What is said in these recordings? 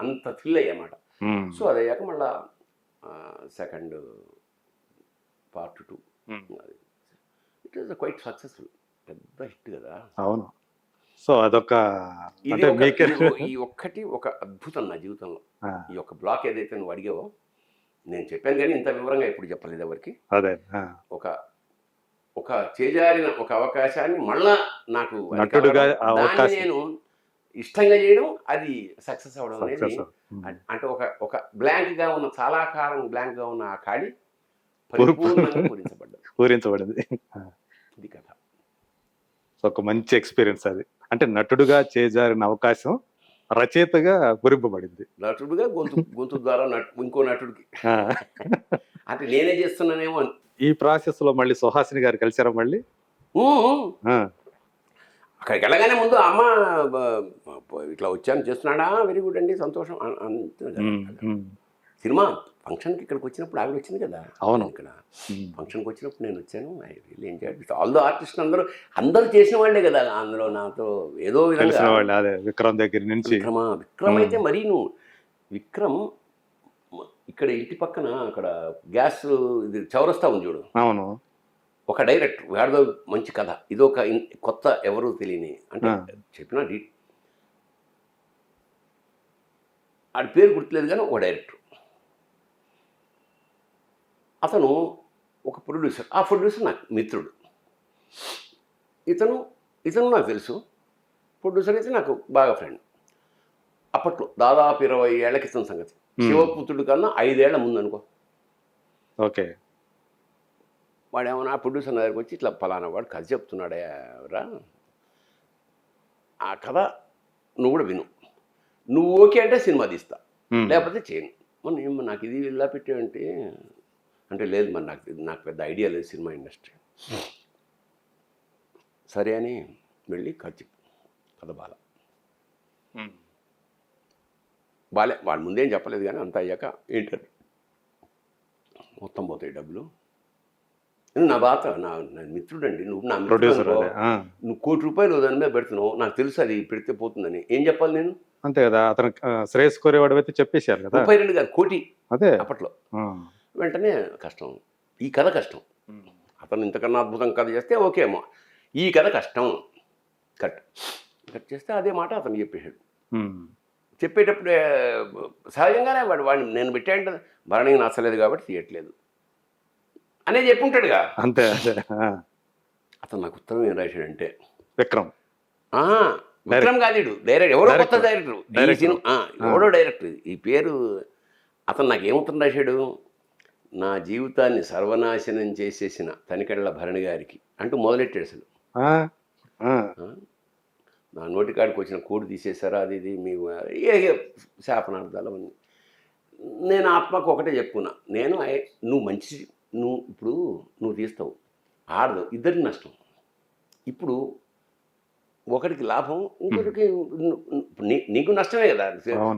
అంత థ్రిల్ అయ్యమాట. సో అది అయ్యాక మళ్ళా సెకండ్ పార్ట్ 2 అది ఇట్ ఈస్ క్వైట్ సక్సెస్ఫుల్, పెద్ద హిట్ కదా. అవును. సో అదొక ఇది ఈ ఒక్కటి ఒక అద్భుతం నా జీవితంలో. ఈ యొక్క బ్లాక్ ఏదైతే నువ్వు అడిగావో నేను చెప్పాను, కానీ ఇంత వివరంగా ఎప్పుడు చెప్పలేదు ఎవరికి. అదే ఒక చేజారిన ఒక అవకాశాన్ని మళ్ళా నాకు నేను ఇష్టంగా చేయడం, అది సక్సెస్ అవ్వడం అనేది, అంటే ఒక బ్లాంక్గా ఉన్న, చాలా కాలం బ్లాంక్గా ఉన్న ఆ ఖాళీ పరిపూర్ణంగా పూరించబడింది. ఇది కథ. సో ఒక మంచి ఎక్స్పీరియన్స్ అది. అంటే నటుడుగా చేజారిన అవకాశం రచయితగా గురింపబడింది. నటుడుగా గొంతు ద్వారా ఇంకో నటుడికి అంటే నేనే చేస్తున్నానేమో. ఈ ప్రాసెస్ లో మళ్ళీ సుహాసిని గారు కలిసారా మళ్ళీ? అక్కడికి వెళ్ళగానే ముందు అమ్మ ఇట్లా వచ్చాను చేస్తున్నాడా, వెరీ గుడ్ అండి, సంతోషం సినిమా ఫంక్షన్కి ఇక్కడికి వచ్చినప్పుడు ఆవిడ వచ్చింది కదా. అవును, ఇక్కడ ఫంక్షన్కి వచ్చినప్పుడు నేను వచ్చాను. I really enjoyed with all the artist. అందరూ చేసిన వాళ్ళే కదా అందులో, నాతో ఏదో విధంగా. విక్రమ్ దగ్గర నుంచి విక్రమ్ అయితే మరీ నువ్వు విక్రమ్ ఇక్కడ ఇంటి పక్కన అక్కడ గ్యాస్ ఇది చౌరస్తా ఉంది చూడు. అవును. ఒక డైరెక్టర్ వాడిదో మంచి కథ, ఇదొక కొత్త ఎవరు తెలియని, అంటే చెప్పిన ఆడి పేరు గుర్తులేదు కానీ ఒక డైరెక్టర్, అతను ఒక ప్రొడ్యూసర్. ఆ ప్రొడ్యూసర్ నాకు మిత్రుడు. ఇతను నాకు తెలుసు, ప్రొడ్యూసర్ అయితే నాకు బాగా ఫ్రెండ్. అప్పట్లో దాదాపు 20 ఏళ్ల క్రితం సంగతి. శివపుత్రుడు కన్నా 5 ఏళ్ల ముందు అనుకో. ఓకే. వాడు ఏమన్నా ఆ ప్రొడ్యూసర్ దగ్గరికి వచ్చి ఇట్లా ఫలానా వాడు కథ చెప్తున్నాడే రా, ఆ కథ నువ్వు కూడా విను, నువ్వు ఓకే అంటే సినిమా తీస్తా, లేకపోతే చేయను. మొన్న నాకు ఇది ఇలా పెట్టేవంటే అంటే లేదు, మరి నాకు పెద్ద ఐడియా లేదు సినిమా ఇండస్ట్రీ. సరే అని వెళ్ళి కథ బాలే వాళ్ళు ముందేం చెప్పలేదు, కానీ అంతా అయ్యాక ఏంటంటే మొత్తం పోతాయి డబ్బులు. నా బాత నా మిత్రుడు అండి, నువ్వు నా ప్రొడ్యూసర్, నువ్వు ₹1 కోటి దాని మీద పెడుతున్నావు, నాకు తెలుసు అది పెడితే పోతుందని. ఏం చెప్పాలి నేను? అంతే కదా, అతను శ్రేయస్ కోరేవాడు అయితే చెప్పేశారు కదా. 32 కాదు, కోటి అదే అప్పట్లో. వెంటనే కష్టం, ఈ కథ కష్టం. అతను ఇంతకన్నా అద్భుతం కథ చేస్తే ఓకేమో, ఈ కథ కష్టం, కట్ చేస్తే అదే మాట అతను చెప్పేశాడు. చెప్పేటప్పుడే సహజంగానే వాడిని నేను పెట్టాడు, భరణికి నచ్చలేదు కాబట్టి తీయట్లేదు అనేది చెప్పుంటాడుగా. అంతే. అతను నాకు ఉత్తరం ఏం రాశాడంటే, విక్రమ్ కాదు డైరెక్టర్, ఎవరో కొత్త డైరెక్టర్, ఎవడో డైరెక్టర్, ఈ పేరు అతను నాకు ఏముత్తరం రాశాడు, నా జీవితాన్ని సర్వనాశనం చేసేసిన తనికెళ్ళ భరణి గారికి అంటూ మొదలెట్టాడు. అసలు నా నోటికాడికి వచ్చిన కోడి తీసేశారా, అది ఇది మీ శాపనార్థాలు అవన్నీ. నేను ఆత్మకు ఒకటే చెప్పుకున్నా, నువ్వు తీస్తావు, ఆడదు, ఇద్దరికి నష్టం. ఇప్పుడు ఒకరికి లాభం, ఇంకొకరికి నీకు నష్టమే కదా.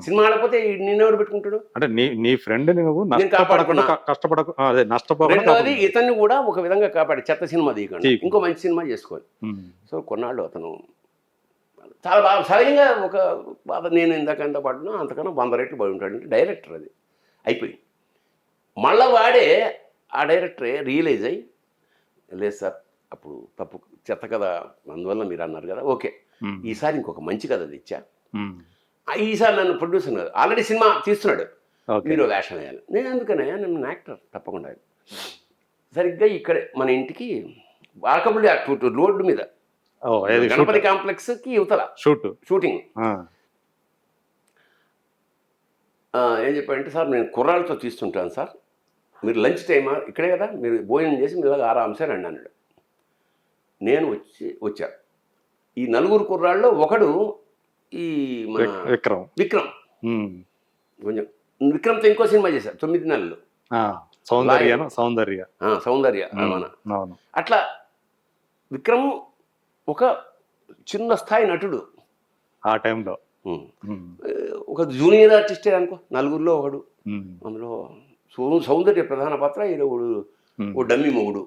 సినిమా ఆడకపోతే నిన్నెవరు పెట్టుకుంటాడు? అంటే నీ ఫ్రెండ్ నష్టపోకుండా ఇతన్ని కూడా ఒక విధంగా కాపాడి, చెత్త సినిమా తీయకుండా ఇంకో మంచి సినిమా చేసుకోవాలి. సో కొన్నాళ్ళు అతను చాలా బాగా సహజంగా ఒక బాధ, నేను ఇంతకంత పడినా అంతకన్నా 100 రెట్లు పడి ఉంటాడు. అంటే డైరెక్టర్ అది అయిపోయింది. మళ్ళీ వాడే ఆ డైరెక్టరే రియలైజ్ అయ్యి, లేదు సార్ అప్పుడు తప్పు, చెత్త కదా, అందువల్ల మీరు అన్నారు కదా, ఓకే ఈసారి ఇంకొక మంచి కథ తెచ్చా, ఈసారి నన్ను ప్రొడ్యూసర్ కాదు, ఆల్రెడీ సినిమా తీస్తున్నాడు, మీరు వేషం వేయాలి. నేను ఎందుకనే, నేను యాక్టర్ తప్పకుండా. సరిగ్గా ఇక్కడే మన ఇంటికి వాకబుల్ రోడ్డు మీద గణపతి కాంప్లెక్స్కి యువతల షూటింగ్. ఏం చెప్పాడంటే, సార్ నేను కుర్రాళ్ళతో తీస్తుంటాను సార్, మీరు లంచ్ టైమా ఇక్కడే కదా, మీరు భోజనం చేసి మీరు ఆరాంసే రండి అన్నాడు. నేను వచ్చా. ఈ 4 కుర్రాళ్ళు ఒకడు ఈ మన విక్రమ్ కొంచెం విక్రమ్తో ఇంకో సినిమా చేశారు 9 నెలలు, సౌందర్య. అట్లా విక్రమ్ ఒక చిన్న స్థాయి నటుడు ఆ టైంలో, ఒక జూనియర్ ఆర్టిస్టే అనుకో, 4 ఒకడు. అందులో సౌందర్య ప్రధాన పాత్ర, ఈయన ఓ డమ్మి మొగుడు.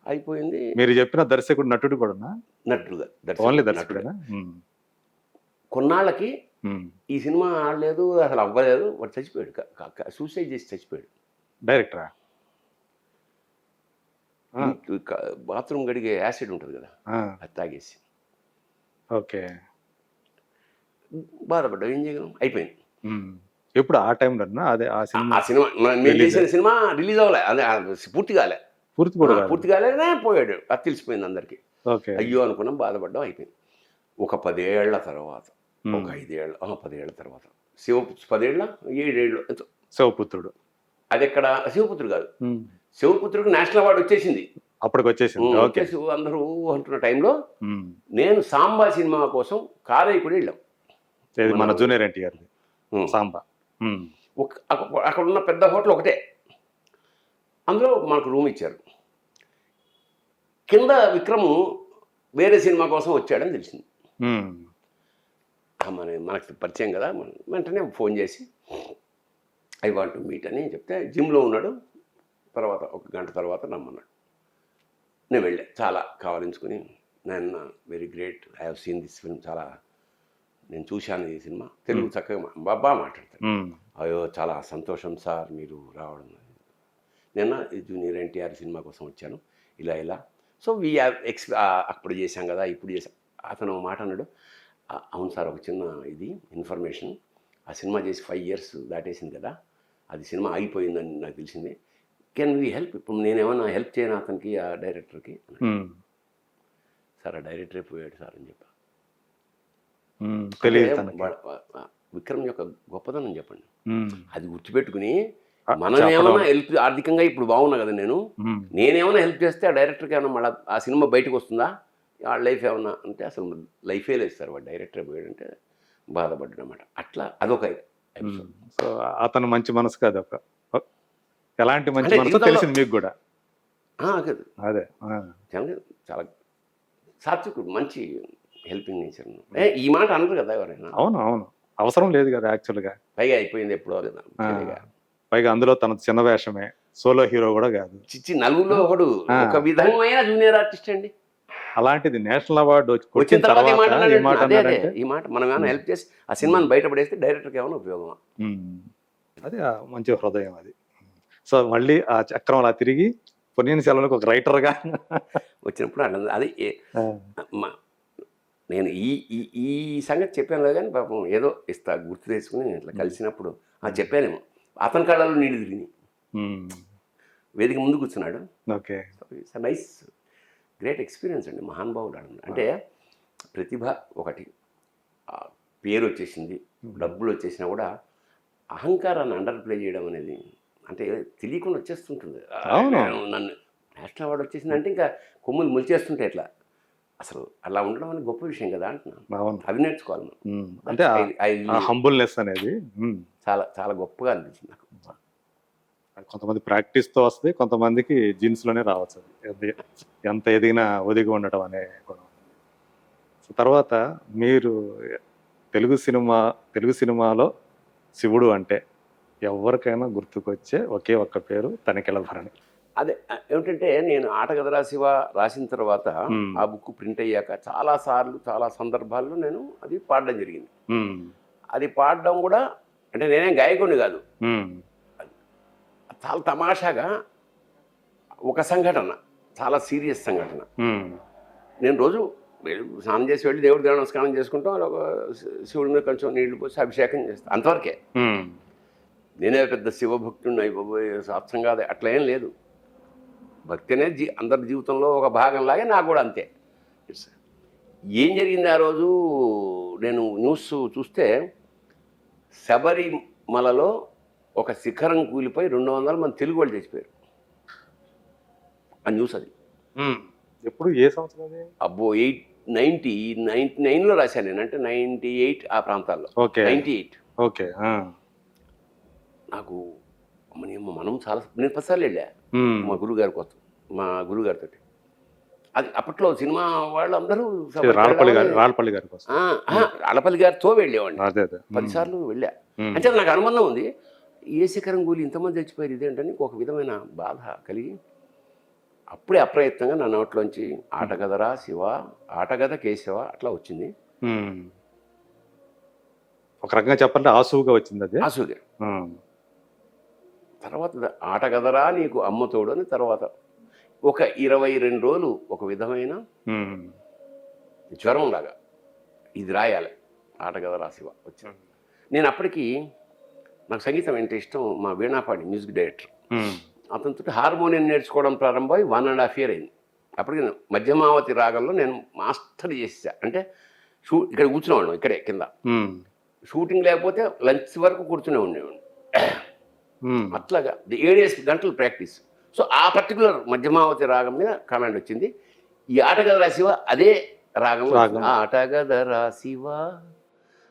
అయిపోయింది. మీరు చెప్పిన దర్శకుడు నటుడు కూడా నటుడుగా కొన్నాళ్ళకి ఉమ్. ఈ సినిమా ఆడలేదు, అసలు అవ్వలేదు, వాడు చచ్చిపోయాడు, సూసైడ్ చేసి చచ్చిపోయాడు. డైరెక్టరా? ఆ, బాత్రూమ్ గడిగే యాసిడ్ ఉంటుంది కదా, ఆ, అది తాగేసి. ఓకే. బాధపడ్డాం, ఏం చేయగలం, అయిపోయింది. ఉమ్. ఎప్పుడు ఆ టైంలో అదే ఆ ఆ సినిమా సినిమా మేము Release చేసిన సినిమా రిలీజ్ అవ్వలే, అదే పూర్తి కాలే. పూర్తి కూడా కాదు. పూర్తి కాలేనే పోయాడు, అది తెలిసిపోయింది అందరికీ. ఓకే. అయ్యో అనుకున్నాం, బాధపడ్డాం, అయిపోయింది. ఒక 10 ఏళ్ల తర్వాత, ఉమ్. ఒక 5 ఏళ్ళ 10 ఏళ్ల తర్వాత, 10 ఏళ్ళ 7 ఏళ్ళు ఎంతో, శివపుత్రుడు. అది ఎక్కడ, శివపుత్రుడు కాదు, ఉమ్. శివపుత్రుడికి నేషనల్ అవార్డు వచ్చేసింది. అప్పటికి వచ్చేసింది. ఓకే. వచ్చేసి అందరూ అంటున్న టైంలో ఉమ్. నేను సాంబా సినిమా కోసం కారైకుడి వెళ్ళాం. ఇది మన జూనియర్ ఎన్టీఆర్ది ఉమ్. సాంబా. ఉమ్. అక్కడ ఉన్న పెద్ద హోటల్ ఒకటే, అందులో మనకు రూమ్ ఇచ్చారు. కింద విక్రము వేరే సినిమా కోసం వచ్చాడని తెలిసింది. ఉమ్. మనకు పరిచయం కదా, వెంటనే ఫోన్ చేసి ఐ వాంట్ టు మీట్ అని చెప్తే, జిమ్లో ఉన్నాడు. తర్వాత 1 గంట తర్వాత రమ్మన్నాడు. నేను వెళ్ళా, చాలా కావాలించుకుని, నేను very great, I have seen this film, చాలా నేను చూశాను ఈ సినిమా, తెలుగు చక్కగా బాగా మాట్లాడతాను. ఉమ్. అయ్యో చాలా సంతోషం సార్ మీరు రావడం, నిన్న జూనియర్ ఎన్టీఆర్ సినిమా కోసం వచ్చాను, ఇలా ఇలా, సో వీ హ్యావ్ అప్పుడు చేశాం కదా, ఇప్పుడు చేశాం. అతను మాట అన్నాడు, అవును సార్, ఒక చిన్న ఇది ఇన్ఫర్మేషన్, ఆ సినిమా చేసి 5 years దాటేసింది కదా, అది సినిమా ఆగిపోయిందని నాకు తెలిసింది, కెన్ వీ హెల్ప్, ఇప్పుడు నేనేమన్నా హెల్ప్ చేయను అతనికి, ఆ డైరెక్టర్కి. ఉమ్. సార్ ఆ డైరెక్టరే పోయాడు సార్ అని చెప్పా. ఉమ్. తెలియదు తనకి. విక్రమ్ యొక్క గొప్పదనం చెప్పండి, ఉమ్. అది గుర్తుపెట్టుకుని మనం చెప్పడం. ఏమైనా హెల్ప్, ఆర్థికంగా ఇప్పుడు బాగున్నా కదా ఉమ్. నేనేమైనా హెల్ప్ చేస్తే ఆ డైరెక్టర్కి ఏమైనా మళ్ళీ ఆ సినిమా బయటకు వస్తుందా, ఆ లైఫ్ ఏమన్నా అంటే, అసలు లైఫే లేదు సార్, వాడు డైరెక్టర్ పోయాడంటే బాధపడ్డాడు అనమాట. అట్లా అదొక episode. సో అతను మంచి మనసు కాదు, ఒక ఎలాంటి మంచి అంటే మనసు జీవితంలో- తెలిసింది మీకు కూడా. కాదు, అదే. చాలా సాత్వికుడు, మంచి హెల్పింగ్ నేచర్. ఈ మాట అనరు కదా ఎవరైనా, అవును, అవును, అవసరం లేదు కదా యాక్చువల్గా. పైగా అయిపోయింది ఎప్పుడో కదా, పైగా అందులో తన చిన్న వేషమే, సోలో హీరో కూడా కాదు. చిచ్చి నలుగురిలో ఒకడు, ఒక విధమైన జూనియర్ ఆర్టిస్ట్ అండి. అలాంటిది నేషనల్ అవార్డు వచ్చిన తర్వాత ఈ మాట ఈ మాట అన్నాడు. అదే అన్నాడంటే ఈ మాట మనం ఏమైనా హెల్ప్ చేసి ఆ సినిమాని బయటపడేస్తే డైరెక్టర్కి ఏమైనా ఉపయోగమా? అది ఆ మంచి హృదయం అది. సో మళ్ళీ ఆ చక్రం అలా తిరిగి పొన్నియిన్ సెల్వన్కి ఒక రైటర్గా వచ్చినప్పుడు అట్లా అది నేను ఈ ఈ ఈ సంగతి చెప్పాను కదా, కానీ పాపం ఏదో ఇస్తా గుర్తు తెచ్చుకుని ఇట్లా కలిసినప్పుడు చెప్పానేమో, అతని కళ్ళలో నీళ్ళు తిరిగి వేదిక ముందు కూర్చున్నాడు. Okay. It's nice great experience అండి, మహానుభావుడు అంటే ప్రతిభ ఒకటి, పేరు వచ్చేసింది, డబ్బులు వచ్చేసినా కూడా అహంకారాన్ని అండర్ ప్లే చేయడం అనేది అంటే తెలియకుండా వచ్చేస్తుంటుంది. నన్ను నేషనల్ అవార్డు వచ్చేసిందంటే ఇంకా కొమ్ములు మొలిచేస్తుంటే ఎట్లా, అసలు అలా ఉండడం అనేది గొప్ప విషయం కదా అంటున్నాను. అవి నేర్చుకోవాలి మనం. అంటే హంబుల్నెస్ అనేది చాలా చాలా గొప్పగా అనిపించింది నాకు. కొంతమంది ప్రాక్టీస్తో వస్తుంది, కొంతమందికి జీన్స్లోనే రావచ్చు. అది ఎంత ఎదిగినా ఒదిగి ఉండటం అనే గుణం. తర్వాత మీరు తెలుగు సినిమాలో శివుడు అంటే ఎవరికైనా గుర్తుకొచ్చే ఒకే ఒక్క పేరు తనికెళ్ళ భరణి. అదే ఏమిటంటే, నేను ఆటగదరా శివ రాసిన తర్వాత ఆ బుక్ ప్రింట్ అయ్యాక చాలా సార్లు చాలా సందర్భాల్లో నేను అది పాడడం జరిగింది. అది పాడడం కూడా అంటే నేనేం గాయకుడిని కాదు, చాలా తమాషాగా ఒక సంఘటన, చాలా సీరియస్ సంఘటన. నేను రోజు స్నానం చేసి వెళ్ళి దేవుడి దేవుడు నమస్కారం చేసుకుంటాం, ఒక శివుడి మీద కొంచెం నీళ్లు పోసి అభిషేకం చేస్తాను, అంతవరకే. నేనే పెద్ద శివభక్తుడిని అయిపోయి సాత్సం కాదు, అట్లా ఏం లేదు. భక్తి అనేది అందరి జీవితంలో ఒక భాగంలాగే నాకు కూడా అంతే. ఏం జరిగింది ఆ రోజు, నేను న్యూస్ చూస్తే శబరిమలలో ఒక శిఖరం కూలిపోయి 200 మంది తెలుగు వాళ్ళు చచ్చిపోయారు. ఆ న్యూస్ అది ఎప్పుడు ఏ సంవత్సరం అది? అబ్బో 99లో రాశాను నేను, అంటే 98 ఆ ప్రాంతాల్లో. 98. ఓకే. నాకు మనం చాలా, నేను 10 సార్లు వెళ్ళా మా గురువుగారి కోసం, మా గురువుగారితో. అది అప్పట్లో సినిమా వాళ్ళందరూ రాళ్ళపల్లి గారితో వెళ్ళేవాడిని, 10 సార్లు వెళ్ళా. అంటే నాకు అనుబంధం ఉంది. ఏ శిఖరం కూలి ఇంతమంది చచ్చిపోయారు ఇదేంటని ఒక విధమైన బాధ కలిగి అప్పుడే అప్రయత్నంగా నా నోట్లోంచి ఆటగదరా శివ, ఆటగద కేశవ అట్లా వచ్చింది. ఒక రకంగా చెప్పాలంటే ఆసువుగా వచ్చింది అది. ఆసుగా. తర్వాత ఆటగదరా నీకు అమ్మతోడు అని తర్వాత ఒక 22 రోజులు ఒక విధమైన జ్వరం లాగా ఇది రాయాలి ఆటగదరా శివ వచ్చిన. నేను అప్పటికి నాకు సంగీతం అంటే ఇష్టం. మా వీణాపాడి మ్యూజిక్ డైరెక్టర్ అతనితో హార్మోనియం నేర్చుకోవడం ప్రారంభమై 1.5 year అయింది. అప్పటికి నేను మధ్యమావతి రాగంలో నేను మాస్టర్ చేసా. అంటే ఇక్కడ కూర్చునేవాడు ఇక్కడే కింద. షూటింగ్ లేకపోతే లంచ్ వరకు కూర్చునే ఉండేవాడు. అట్లాగా 7 గంటలు ప్రాక్టీస్. సో ఆ పర్టికులర్ మధ్యమావతి రాగం మీద కమాండ్ వచ్చింది. ఈ ఆటగదరా శివ అదే రాగంలో ఆటగదరా శివ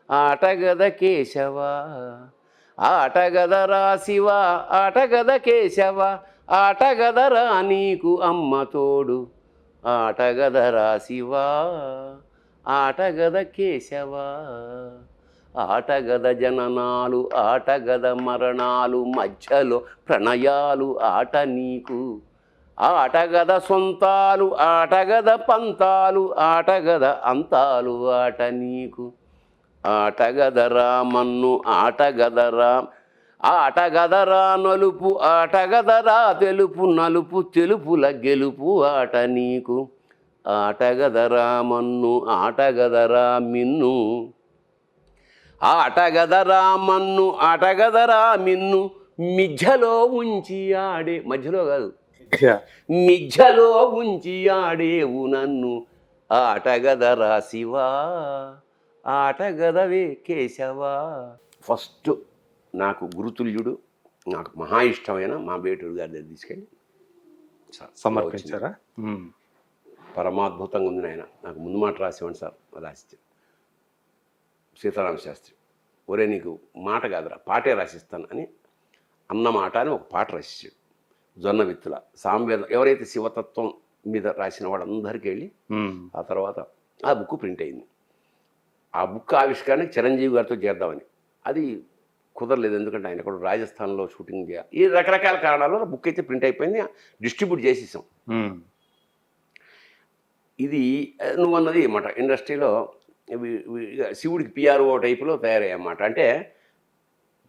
ఆటగద కేశవ ఆటగదరా శివ ఆటగద కేశవ ఆటగదరా నీకు అమ్మ తోడు ఆటగదరా శివ ఆటగద కేశవ ఆటగద జననాలు ఆటగద మరణాలు మధ్యలో ప్రణయాలు ఆట నీకు ఆటగద సొంతాలు ఆటగద పంతాలు ఆటగద అంతాలు ఆట నీకు ఆటగదరా మన్ను ఆటగదరా ఆటగదరా నలుపు ఆటగదరా తెలుపు నలుపు తెలుపుల గెలుపు ఆట నీకు ఆటగదరా మన్ను ఆటగదరా మిన్ను ఆటగదరా మన్ను ఆటగదరా మిన్ను మిథ్యలో ఉంచి ఆడే మధ్యలో కాదు మిథ్యలో ఉంచి ఆడేవు నన్ను ఆటగదరా శివ ఆటగదవే కేశవా. ఫస్ట్ నాకు గురుతుల్యుడు నాకు మహా ఇష్టమైన మా బేటూరు గారి దగ్గర తీసుకెళ్ళి సమర్పించారా? పరమాద్భుతంగా ఉంది నాయన. నాకు ముందు మాట రాసేవాడి సార్ రాసిచ్చాడు సీతారామ శాస్త్రి. ఒరే నీకు మాట కాదురా పాటే రాసిస్తాను అని అన్నమాట అని ఒక పాట రాసిచ్చాడు. జొన్న విత్తుల సాంవేదం ఎవరైతే శివతత్వం మీద రాసిన వాళ్ళందరికీ వెళ్ళి ఆ తర్వాత ఆ బుక్ ప్రింట్ అయింది. ఆ బుక్ ఆవిష్కరణకి చిరంజీవి గారితో చేద్దామని అది కుదరలేదు. ఎందుకంటే ఆయన కూడా రాజస్థాన్లో షూటింగ్ చేయాలి. ఈ రకరకాల కారణాల వల్ల బుక్ అయితే ప్రింట్ అయిపోయింది, డిస్ట్రిబ్యూట్ చేసేసాం. ఇది నువ్వు అన్నది అన్నమాట ఇండస్ట్రీలో శివుడికి పిఆర్ఓ టైపులో తయారయ్యన్నమాట. అంటే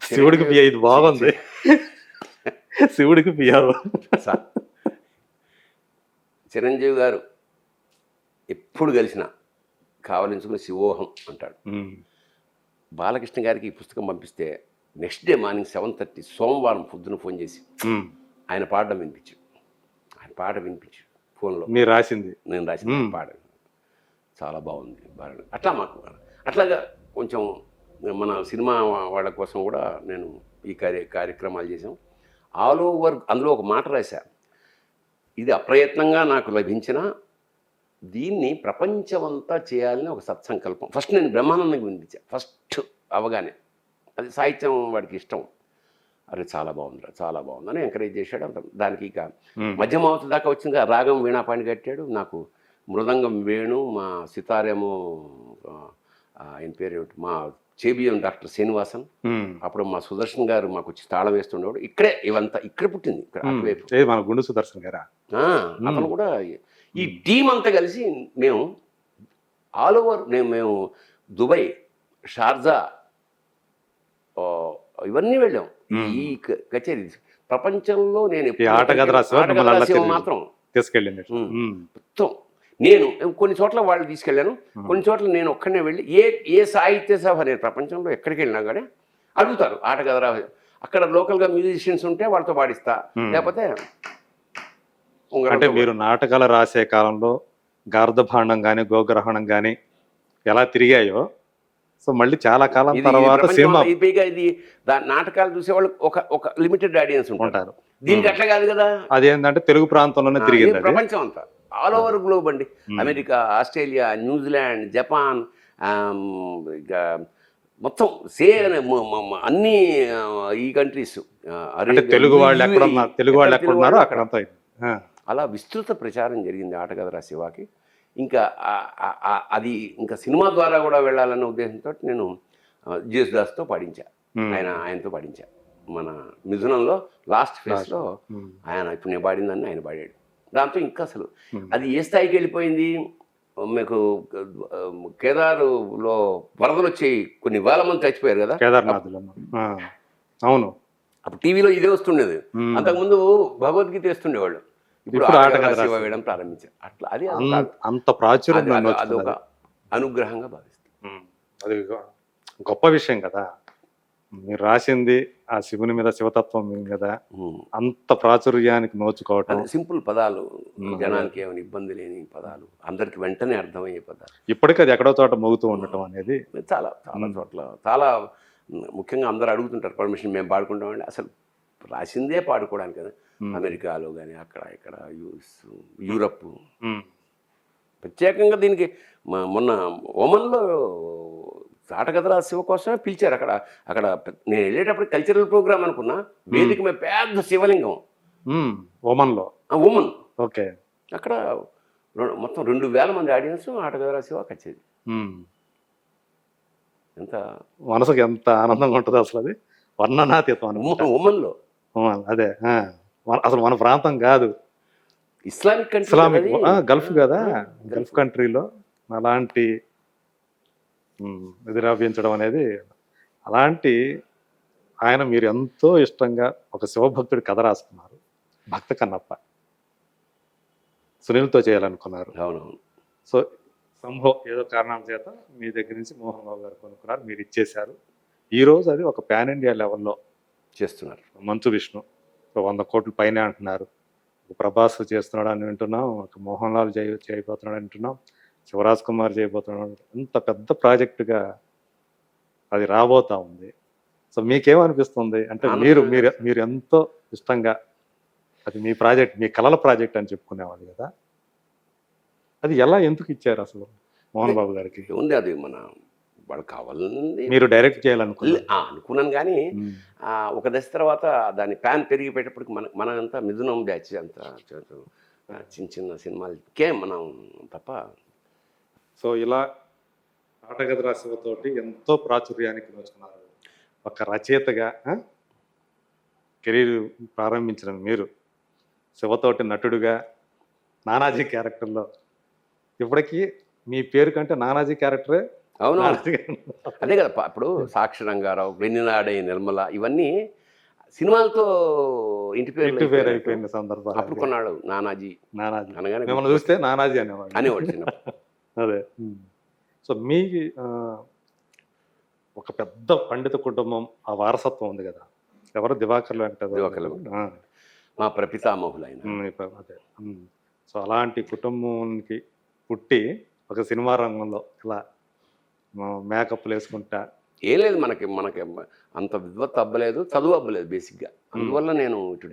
శివుడికి ఇది బాగుంది శివుడికి పిఆర్ఓ. చిరంజీవి గారు ఎప్పుడు కలిసినా కావలించుకుని శివోహం అంటాడు. బాలకృష్ణ గారికి ఈ పుస్తకం పంపిస్తే నెక్స్ట్ డే మార్నింగ్ 7:30 సోమవారం పొద్దున ఫోన్ చేసి ఆయన పాడడం వినిపించాడు. ఆయన పాట వినిపించాడు ఫోన్లో. మీరు రాసింది? నేను రాసింది పాట చాలా బాగుంది బాగా. అట్లా మాకు అట్లాగా కొంచెం మన సినిమా వాళ్ళ కోసం కూడా నేను ఈ కార్యక్రమాలు చేసాం. ఆల్ ఓవర్ అందులో ఒక మాట రాశా, ఇది అప్రయత్నంగా నాకు లభించిన దీన్ని ప్రపంచమంతా చేయాలని ఒక సత్సంకల్పం. ఫస్ట్ నేను బ్రహ్మానందంగా వినిపించాను ఫస్ట్ అవగానే. అది సాహిత్యం వాడికి ఇష్టం. అరే చాలా బాగుందిరా చాలా బాగుందని ఎంకరేజ్ చేశాడు. దానికి ఇక మధ్యమావతి దాకా వచ్చింది. రాగం వీణాపాణి కట్టాడు. నాకు మృదంగం వేణు, మా సితారేమో ఆయన పేరు మా చేబిఎం డాక్టర్ శ్రీనివాసన్, అప్పుడు మా సుదర్శన్ గారు మాకు వచ్చి తాళం వేస్తుండేవాడు. ఇక్కడే ఇవంతా ఇక్కడ పుట్టింది ఇక్కడ అటువైపు మన గుండు సుదర్శన్ గారా. అతను కూడా ఈ టీం అంతా కలిసి మేము ఆల్ ఓవర్ మేము దుబాయ్, షార్జా ఇవన్నీ వెళ్ళాం. ఈ కచేరీ ప్రపంచంలో నేను మాత్రం తీసుకెళ్ళింది మొత్తం. నేను కొన్ని చోట్ల వాళ్ళు తీసుకెళ్ళాను, కొన్ని చోట్ల నేను ఒక్కడనే వెళ్ళి ఏ సాహిత్య సభ నేను ప్రపంచంలో ఎక్కడికి వెళ్ళినా కానీ అడుగుతారు ఆటగదరా. అక్కడ లోకల్గా మ్యూజిషియన్స్ ఉంటే వాళ్ళతో పాడిస్తా, లేకపోతే అంటే మీరు నాటకాలు రాసే కాలంలో గార్ధభాండం కానీ గోగ్రహణం కానీ ఎలా తిరిగాయో, సో మళ్ళీ చాలా కాలం తర్వాత సినిమా ఇది నాటకాలు చూసేవాళ్ళు ఒక లిమిటెడ్ ఆడియన్స్ ఉంటారు. దీనికి అట్లా కాదు కదా. అదేంటంటే తెలుగు ప్రాంతంలోనే తిరిగింది ప్రపంచం అంతా, ఆల్ ఓవర్ గ్లోబ్ అండి. అమెరికా, ఆస్ట్రేలియా, న్యూజిలాండ్, జపాన్, ఇక మొత్తం అన్ని ఈ కంట్రీస్. తెలుగు వాళ్ళు ఎక్కడున్నారో అక్కడంతా అలా విస్తృత ప్రచారం జరిగింది ఆటగదరా శివాకి. ఇంకా అది ఇంకా సినిమా ద్వారా కూడా వెళ్ళాలన్న ఉద్దేశంతో నేను జేసుదాస్తో పాడించా. ఆయనతో పాడించా. మన మిథునంలో లాస్ట్ ఫేజ్లో ఆయన ఇప్పుడు నేను పాడిందని ఆయన పాడాడు. దాంతో ఇంకా అసలు అది ఏ స్థాయికి వెళ్ళిపోయింది. మీకు కేదారులో వరదలు వచ్చి కొన్ని వేల మంది చచ్చిపోయారు కదా కేదార్నాథ్లో. అవును, అప్పుడు టీవీలో ఇదే వస్తుండేది. అంతకుముందు భగవద్గీత వేస్తుండేవాళ్ళు, ఇప్పుడు ఆటగాథ శివ వేయడం ప్రారంభించారు. అట్లా అది అంత ప్రాచుర్యం అదొక అనుగ్రహంగా భావిస్తాం. అది గొప్ప విషయం కదా. మీరు రాసింది ఆ శివుని మీద, శివతత్వం మీద అంత ప్రాచుర్యానికి నోచుకోవటం. సింపుల్ పదాలు, జనానికి ఏమైనా ఇబ్బంది లేని పదాలు, అందరికి వెంటనే అర్థమయ్యే పదాలు. ఇప్పటికీ అది ఎక్కడో చోట మోగుతూ ఉండటం అనేది చాలా చాలా చోట్ల చాలా ముఖ్యంగా అందరూ అడుగుతుంటారు పర్మిషన్, మేము పాడుకుంటామండి. అసలు రాసిందే పాడుకోవడానికి కదా. అమెరికాలో కానీ అక్కడ ఇక్కడ యూరప్ ప్రత్యేకంగా దీనికి మొన్న ఒమన్లో ఆటగదరా శివ కోసమే పిలిచారు. అక్కడ నేను వెళ్ళేటప్పుడు కల్చరల్ ప్రోగ్రామ్ అనుకున్నా, వేదిక మీద పెద్ద శివలింగం ఒమన్లో. Oman, okay. అక్కడ మొత్తం 2000 మంది ఆడియన్స్ ఆటగదరా శివ కచ్చేది. ఎంత మనసుకు ఎంత ఆనందంగా ఉంటుంది అసలు, అది వర్ణనాతీతం. ఒమన్లో అదే అసలు మన ప్రాంతం కాదు, ఇస్లామిక్ గల్ఫ్ కదా, గల్ఫ్ కంట్రీలో అలాంటి ఇది రాపించడం అనేది. అలాంటి ఆయన మీరు ఎంతో ఇష్టంగా ఒక శివభక్తుడి కథ రాసుకున్నారు, భక్త కన్నప్ప. సునీల్తో చేయాలనుకున్నారు. అవునవును. సో సంభవం ఏదో కారణం చేత మీ దగ్గర నుంచి మోహన్ బాబు గారు కొనుక్కున్నారు, మీరు ఇచ్చేశారు. ఈరోజు అది ఒక పాన్ ఇండియా లెవెల్లో చేస్తున్నారు. మంచు విష్ణు 100 కోట్ల పైనే అంటున్నారు. ప్రభాస్ చేస్తున్నాడు అని వింటున్నాం, ఒక మోహన్ లాల్ చేయబోతున్నాడు అంటున్నాం, శివరాజ్ కుమార్ చేయబోతున్నాడు. ఇంత పెద్ద ప్రాజెక్టుగా అది రాబోతా ఉంది. సో మీకేమనిపిస్తుంది? అంటే మీరు ఎంతో ఇష్టంగా, అది మీ ప్రాజెక్ట్, మీ కళల ప్రాజెక్ట్ అని చెప్పుకునేవాళ్ళు కదా, అది ఎలా ఎందుకు ఇచ్చారు అసలు మోహన్ బాబు గారికి? ఉంది అది మన వాళ్ళు కావాలని మీరు డైరెక్ట్ చేయాలనుకున్నాను, కానీ ఒక దశ తర్వాత దాని ప్యాన్ పెరిగిపోయేటప్పటికి మనంతా మిథునం బ్యాచ్ అంతా చిన్న చిన్న సినిమాలకే మనం తప్ప. సో ఇలా ఆటగదరా శివతోటి ఎంతో ప్రాచుర్యానికి నోచుకున్నారు. ఒక రచయితగా కెరీర్ ప్రారంభించిన మీరు శివతోటి నటుడుగా నానాజీ క్యారెక్టర్లో, ఇప్పటికీ మీ పేరు కంటే నానాజీ క్యారెక్టరే. అవును, అదే కదా. ఇప్పుడు సాక్షి రంగారావు, వెన్నెనాడే నిర్మల, ఇవన్నీ సినిమాలతో ఇంటి పేరు అయిపోయిన సందర్భాలు. అప్పుడు కొన్నాడు నానాజీ అనగానే మిమ్మల్ని చూస్తే నానాజీ అనేవాడు. అదే. సో మీ ఒక పెద్ద పండిత కుటుంబం, ఆ వారసత్వం ఉంది కదా. ఎవరు? దివాకర్లు వెంకటేశ్వర, మా ప్రపితామహులు ఆయన. అదే. సో అలాంటి కుటుంబానికి పుట్టి ఒక సినిమా రంగంలో ఇలా మేకప్లు వేసుకుంటా ఏం లేదు. మనకి అంత విద్వత్ అవ్వలేదు, చదువు అవ్వలేదు బేసిక్గా. అందువల్ల నేను ఇటు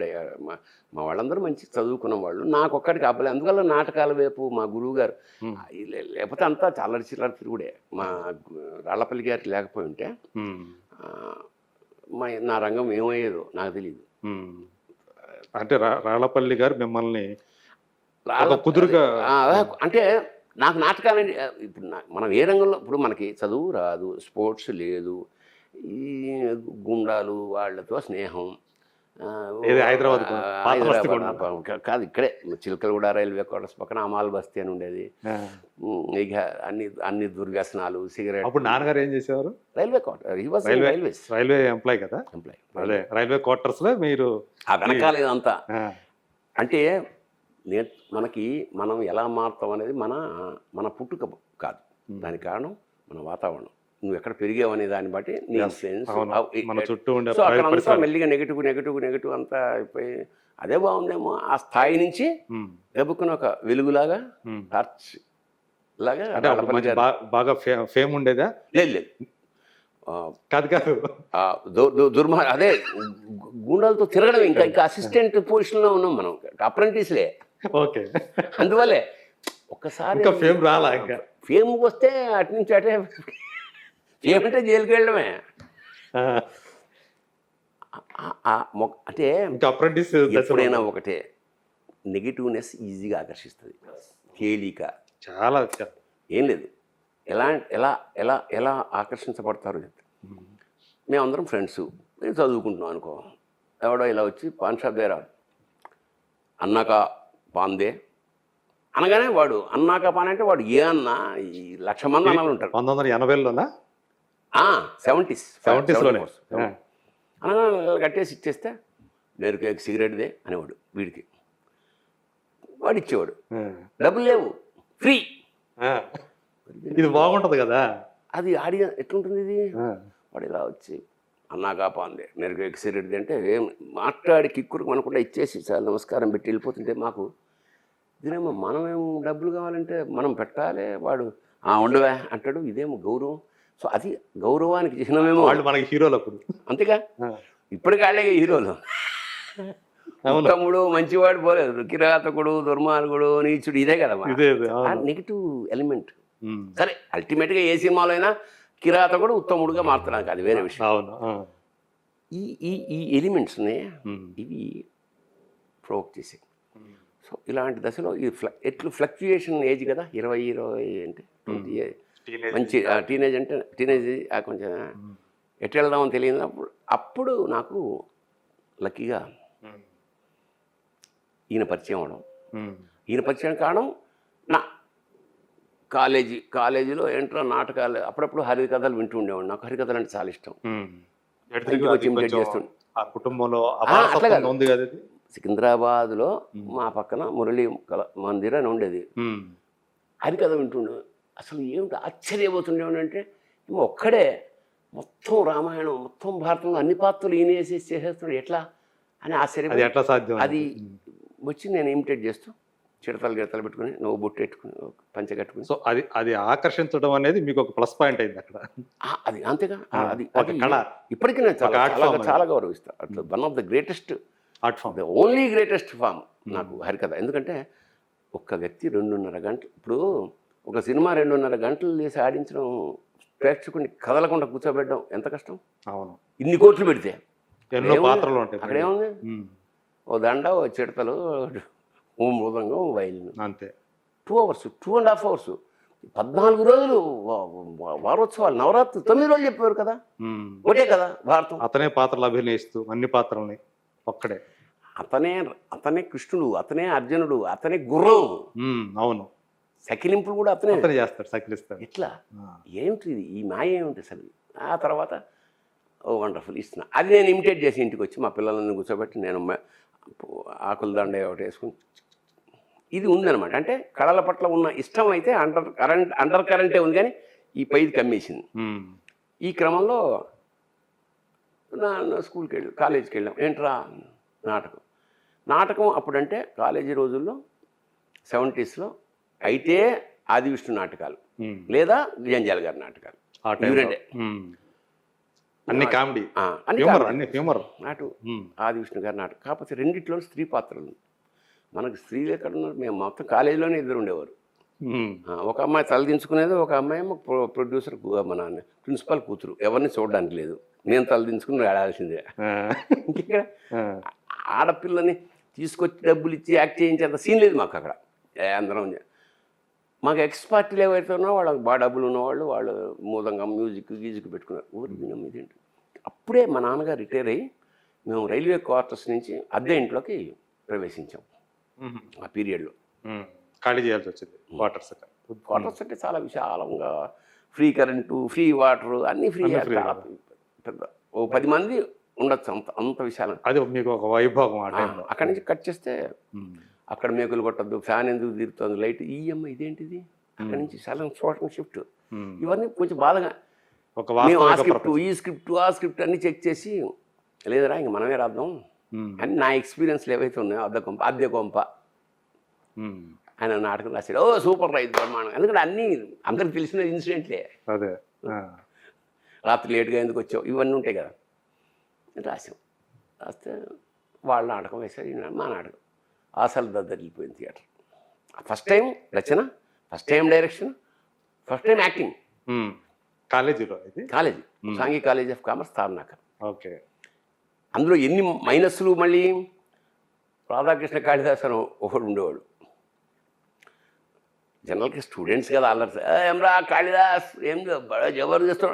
మా వాళ్ళందరూ మంచి చదువుకున్న వాళ్ళు, నాకు ఒక్కడికి అవ్వలేదు. అందువల్ల నాటకాల వైపు మా గురువు గారు, లేకపోతే అంతా చాలా చిల్లర తిరుగుడే. మా రాళ్లపల్లి గారికి లేకపోయి ఉంటే నా రంగం ఏమయ్యేదో నాకు తెలియదు. అంటే రాళ్లపల్లి గారు మిమ్మల్ని కుదురుగా, అంటే నాకు నాటకాలండి. ఇప్పుడు మనం ఏ రంగంలో, ఇప్పుడు మనకి చదువు రాదు, స్పోర్ట్స్ లేదు, ఈ గుండాలు వాళ్ళతో స్నేహం. హైదరాబాద్ కాదు, ఇక్కడే చిలకలగూడ రైల్వే క్వార్టర్స్ పక్కన అమాల్ బస్తీ అని ఉండేది. ఇక అన్ని దుర్వ్యసనాలు, సిగరెట్. అప్పుడు నాన్నగారు ఏం చేసేవారు? రైల్వే క్వార్టర్, రైల్వే ఎంప్లాయ్ కదా. అదే రైల్వే క్వార్టర్స్ లో మీరు ఆ వెనకాల ఇదంతా. అంటే మనం ఎలా మారుతాం అనేది మన పుట్టుక కాదు, దానికి కారణం మన వాతావరణం. నువ్వు ఎక్కడ పెరిగావు అనే దాన్ని బట్టి నీ ఇన్ఫ్లుయెన్స్. సో అక్కడంతా మెల్లిగా నెగిటివ్ అంతా అయిపోయి అదే బాగుందేమో. ఆ స్థాయి నుంచి ఎబ్బుకున్న ఒక వెలుగులాగా, టార్చ్ లాగా. బాగా ఫేమ్ ఉండేదా? లేదు కాదు, అదే గుండాలతో తిరగడం. ఇంకా అసిస్టెంట్ పొజిషన్లో ఉన్నాం మనం, అప్రెంటిస్లే. ఓకే. అందువల్లే ఒక్కసారి ఫేమ్ రాలా. ఫేమ్ వస్తే అటు నుంచి అటే, ఫేమ్ అంటే జైలుకి వెళ్ళడమే. అంటే అప్రెంటిస్ ఎప్పుడైనా ఒకటే, నెగిటివ్నెస్ ఈజీగా ఆకర్షిస్తుంది, తేలిక. చాలా ఏం లేదు, ఎలా ఆకర్షించబడతారు చెప్తే. మేమందరం ఫ్రెండ్స్, మేము చదువుకుంటున్నాం అనుకో, ఎవడో ఇలా వచ్చి పాన్ షాప్ దగ్గర అన్నాక పాందే అనగానే వాడు అన్నాక పాన అంటే వాడు ఏ అన్నా ఈ 1,00,000 మంది అన్నలు ఉంటారు. 1980లోనా? 70s 70s లోనే. అనగా కట్టేసి ఇచ్చేస్తే నేరుగా సిగరెట్దే అనేవాడు వీడికి. వాడు ఇచ్చేవాడు. డబ్బులు లేవు, ఫ్రీ. ఇది బాగుంటది కదా. అది ఆడియన్స్ ఎట్లుంటుంది ఇది. వాడు ఇలా వచ్చి అన్నాక పాందే నేరుగా సిగరెట్ది అంటే ఏం మాట్లాడి కిక్కురు మనకుండా ఇచ్చేసి చాలా నమస్కారం పెట్టి వెళ్ళిపోతుంటే మాకు ఇదేమో మనమేమో డబ్బులు కావాలంటే మనం పెట్టాలి, వాడు ఉండవా అంటాడు. ఇదేమో గౌరవం. సో అది గౌరవానికి చిహ్నమేమో. వాళ్ళు మనకి హీరోలు అప్పుడు. అంతేగా, ఇప్పటికి వాళ్ళే హీరోలు. తమ్ముడు మంచివాడు పోలేదు, కిరాతకుడు, దుర్మార్గుడు, నీచుడు, ఇదే కదా నెగిటివ్ ఎలిమెంట్. సరే అల్టిమేట్గా ఏ సినిమాలో అయినా కిరాతకుడు ఉత్తముడుగా మారుతున్నాను, అది వేరే విషయం. ఈ ఈ ఈ ఎలిమెంట్స్ని ఇవి ప్రొవోక్ చేసాయి. సో ఇలాంటి దశలో ఈ ఎట్లు ఫ్లక్చుయేషన్ ఏజ్ కదా, 20 అంటే 20 మంచి టీనేజ్ అంటే టీనేజ్ కొంచెం ఎటు వెళ్దామని తెలియనప్పుడు అప్పుడు నాకు లక్కీగా ఈయన పరిచయం అవడం. ఈయన పరిచయం కావడం నా కాలేజీలో ఏంట్రా నాటకాలు అప్పుడప్పుడు హరికథలు వింటూ ఉండేవాడు. నాకు హరికథలు అంటే చాలా ఇష్టం. కుటుంబంలో సికింద్రాబాద్లో మా పక్కన మురళీ మందిర్ అని ఉండేది. హరికథ వింటుండే. అసలు ఏమిటి ఆశ్చర్యపోతుండేవాడు అంటే ఒక్కడే మొత్తం రామాయణం మొత్తం భారతంలో అన్ని పాత్రలు ఈయన వేసేసి చేసేస్తున్నాడు ఎట్లా అని ఆశ్చర్యం. ఎట్లా సాధ్యం? అది వచ్చి నేను ఇమిటేట్ చేస్తూ గిడతలు పెట్టుకుని నువ్వు బొట్టు పెట్టుకుని పంచె కట్టుకుని. సో అది ఆకర్షించడం అనేది మీకు ఒక ప్లస్ పాయింట్ అయింది అక్కడ. అది అంతేగా, అది కళ. ఇప్పటికీ నేను చాలా గౌరవిస్తాను. అట్లా one of the greatest art form, the only greatest form నాకు హరికథ. ఎందుకంటే ఒక్క వ్యక్తి 2.5 గంటలు, ఇప్పుడు ఒక సినిమా 2.5 గంటలు చేసి ఆడించడం, ప్రేక్షకుడిని కదలకుండా కూర్చోబెట్టడం ఎంత కష్టం. అవును, ఇన్ని కోట్లు పెడితే ఎన్నో పాత్రలు ఉంటాయి. అక్కడేముంది, ఓ దండ, ఓ చిడతలు, ఓ మృదంగం, వైలిన్, అంతే. 2 hours 2.5 hours 14 రోజులు వారోత్సవాలు, నవరాత్రి 9 రోజులు చెప్పేవారు కదా. ఒకటే కదా భారతం. అతనే పాత్రలు అభినయిస్తూ అన్ని పాత్రల్ని ఒక్కడే. అతనే కృష్ణుడు, అతనే అర్జునుడు, అతనే గుర్రం. అవును, సకిలింపులు కూడా అతనే చేస్తాడు, సకిలిస్తాడు. ఇట్లా ఏమిటి ఇది, ఈ మాయ ఏమిటి అసలు. ఆ తర్వాత ఓ వండర్ఫుల్ ఇస్తున్నా. అది నేను ఇమిటేట్ చేసి ఇంటికి వచ్చి మా పిల్లలని కూర్చోబెట్టి నేను ఆకుల దండ ఒకటి వేసుకుని ఇది ఉందనమాట. అంటే కళల పట్ల ఉన్న ఇష్టం అయితే అండర్ కరెంటే ఉంది, కానీ ఈ పైది కమ్మేసింది. ఈ క్రమంలో నా కాలేజీకి వెళ్ళాం. ఏంట్రా నాటకం అప్పుడంటే కాలేజీ రోజుల్లో 70s అయితే ఆది విష్ణు నాటకాలు లేదా జంజాల గారి నాటకాలు, అన్ని కామెడీ, నాటు ఆది విష్ణు గారి నాటకం. కాకపోతే రెండిట్లో స్త్రీ పాత్రలు. మనకు స్త్రీలు ఎక్కడ ఉన్నారు, మేము మొత్తం కాలేజీలోనే ఇద్దరు ఉండేవారు. ఒక అమ్మాయి తలదించుకునేది, ఒక అమ్మాయి ప్రొడ్యూసర్ మన ప్రిన్సిపల్ కూతురు. ఎవరిని చూడడానికి లేదు, నేను తలదించుకుని ఆడాల్సిందే. ఇంకెక్కడ ఆడపిల్లని తీసుకొచ్చి డబ్బులు ఇచ్చి యాక్ట్ చేయించేంత సీన్ లేదు మాకు అక్కడ. అందరం మాకు ఎక్స్పర్ట్లు ఏవైతే ఉన్నారో వాళ్ళకి బాగా డబ్బులు ఉన్నవాళ్ళు, వాళ్ళు మూలంగా మ్యూజిక్ పెట్టుకున్నారు. ఊరి వినం ఇదేంటి. అప్పుడే మా నాన్నగారు రిటైర్ అయ్యి మేము రైల్వే క్వార్టర్స్ నుంచి అద్దె ఇంట్లోకి ప్రవేశించాం. ఆ పీరియడ్లో ఖాళీ చేయాల్సి వచ్చింది. క్వార్టర్స్ అంటే చాలా విశాలంగా, ఫ్రీ కరెంటు, ఫ్రీ వాటరు, అన్నీ ఫ్రీ. పెద్ద ఓ 10 మంది ఉండొచ్చు, అంత విశాలం. అది మీకు ఒక వైభోగం. అక్కడి నుంచి కట్ చేస్తే అక్కడ మేకులు కొట్టద్దు, ఫ్యాన్ ఎందుకు తిరుగుతుంది, లైట్, ఈఎంఐ ఇదేంటిది. అక్కడి నుంచి సడన్ షార్ట్ షిఫ్ట్, ఇవన్నీ కొంచెం బాధగా. మేము ఆ స్క్రిప్ట్, ఈ స్క్రిప్ట్, ఆ స్క్రిప్ట్ అన్నీ చెక్ చేసి, లేదరా ఇంక మనమే రాద్దాం అని నా ఎక్స్పీరియన్స్లు ఏవైతే ఉన్నాయో అద్దె కొంప ఆయన నాటకం రాశాడు. ఓ సూపర్ రైతు బ్రహ్మాండం. ఎందుకంటే అన్నీ అందరికి తెలిసిన ఇన్సిడెంట్లే. అదే రాత్రి లేట్గా ఎందుకు వచ్చావు, ఇవన్నీ ఉంటాయి కదా. రాసాం. రాస్తే వాళ్ళ నాటకం వేశారు, మా నాటకం అసలు దద్దరిల్లిపోయింది థియేటర్. ఫస్ట్ టైం రచన, first time direction, first time acting. College సాంఘిక college of commerce Tarnaka. Okay. అందులో ఎన్ని మైనస్లు. మళ్ళీ రాధాకృష్ణ కాళిదాస్ అని ఒకడు ఉండేవాడు. జనరల్గా స్టూడెంట్స్ కదా అల్లరి, ఏమ్రా కాళిదాస్ ఏం జబర్దస్త్